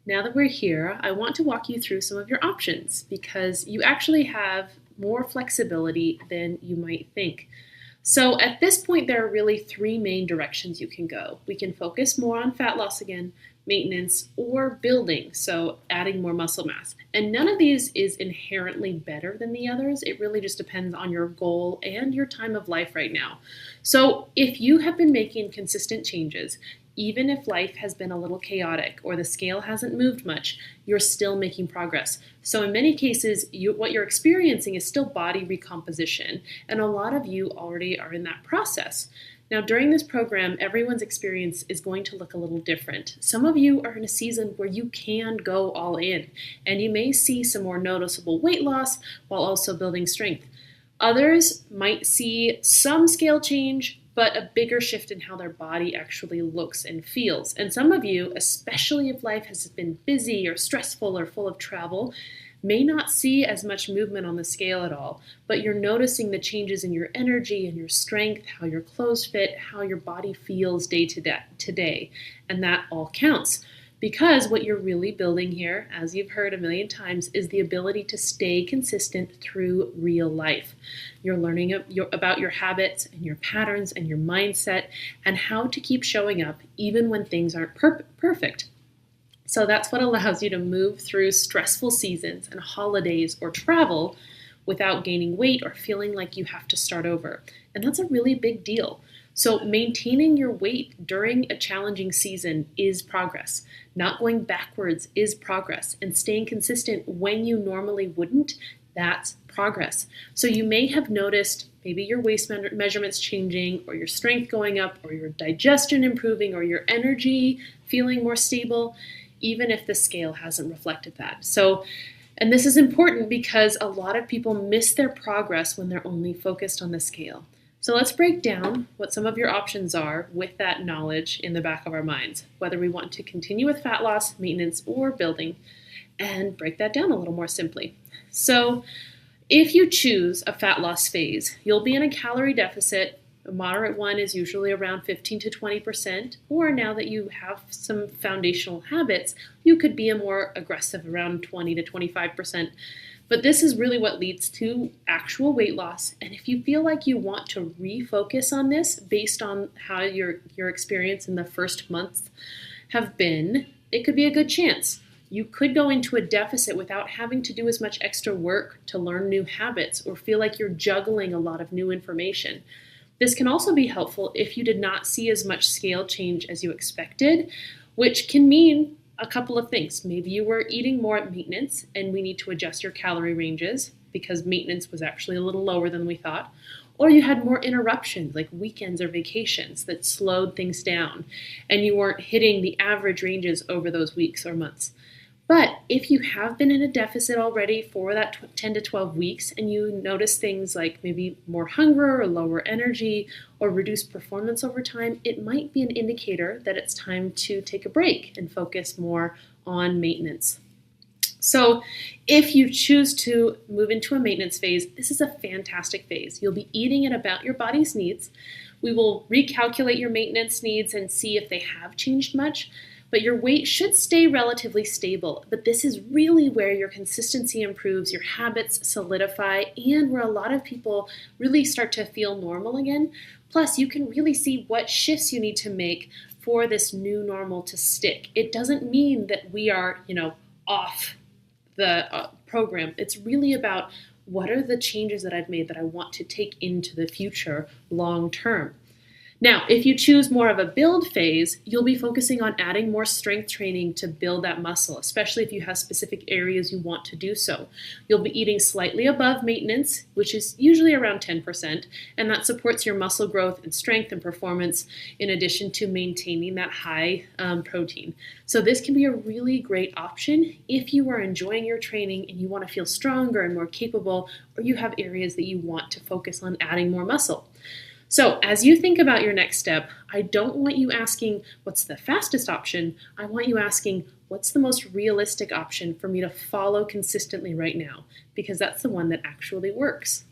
Now that we're here, I want to walk you through some of your options because you actually have more flexibility than you might think. So, at this point, there are really three main directions you can go. We can focus more on fat loss again, maintenance, or building, so adding more muscle mass. And none of these is inherently better than the others. It really just depends on your goal and your time of life right now. So, if you have been making consistent changes, even if life has been a little chaotic or the scale hasn't moved much, you're still making progress. So, in many cases, what you're experiencing is still body recomposition, and a lot of you already are in that process. Now, during this program, everyone's experience is going to look a little different. Some of you are in a season where you can go all in, and you may see some more noticeable weight loss while also building strength. Others might see some scale change, but a bigger shift in how their body actually looks and feels. And some of you, especially if life has been busy or stressful or full of travel, may not see as much movement on the scale at all, but you're noticing the changes in your energy and your strength, how your clothes fit, how your body feels day to day. And that all counts. Because what you're really building here, as you've heard a million times, is the ability to stay consistent through real life. You're learning about your habits and your patterns and your mindset and how to keep showing up even when things aren't perfect. So that's what allows you to move through stressful seasons and holidays or travel without gaining weight or feeling like you have to start over. And that's a really big deal. So maintaining your weight during a challenging season is progress. Not going backwards is progress. And staying consistent when you normally wouldn't, that's progress. So you may have noticed maybe your waist measurements changing, or your strength going up, or your digestion improving, or your energy feeling more stable, even if the scale hasn't reflected that. And this is important because a lot of people miss their progress when they're only focused on the scale. So let's break down what some of your options are with that knowledge in the back of our minds, whether we want to continue with fat loss, maintenance, or building, and break that down a little more simply. So if you choose a fat loss phase, you'll be in a calorie deficit. A moderate one is usually around 15 to 20%, or now that you have some foundational habits, you could be a more aggressive around 20 to 25%. But this is really what leads to actual weight loss. And if you feel like you want to refocus on this based on how your experience in the first months have been, it could be a good chance. You could go into a deficit without having to do as much extra work to learn new habits or feel like you're juggling a lot of new information. This can also be helpful if you did not see as much scale change as you expected, which can mean a couple of things. Maybe you were eating more at maintenance and we need to adjust your calorie ranges because maintenance was actually a little lower than we thought. Or you had more interruptions like weekends or vacations that slowed things down and you weren't hitting the average ranges over those weeks or months. But if you have been in a deficit already for that 10 to 12 weeks and you notice things like maybe more hunger or lower energy or reduced performance over time, it might be an indicator that it's time to take a break and focus more on maintenance. So if you choose to move into a maintenance phase, this is a fantastic phase. You'll be eating at about your body's needs. We will recalculate your maintenance needs and see if they have changed much. But your weight should stay relatively stable. But this is really where your consistency improves, your habits solidify, and where a lot of people really start to feel normal again. Plus, you can really see what shifts you need to make for this new normal to stick. It doesn't mean that we are, off the program. It's really about what are the changes that I've made that I want to take into the future long term. Now, if you choose more of a build phase, you'll be focusing on adding more strength training to build that muscle, especially if you have specific areas you want to do so. You'll be eating slightly above maintenance, which is usually around 10%, and that supports your muscle growth and strength and performance in addition to maintaining that high protein. So this can be a really great option if you are enjoying your training and you want to feel stronger and more capable, or you have areas that you want to focus on adding more muscle. So as you think about your next step, I don't want you asking, what's the fastest option? I want you asking, what's the most realistic option for me to follow consistently right now? Because that's the one that actually works.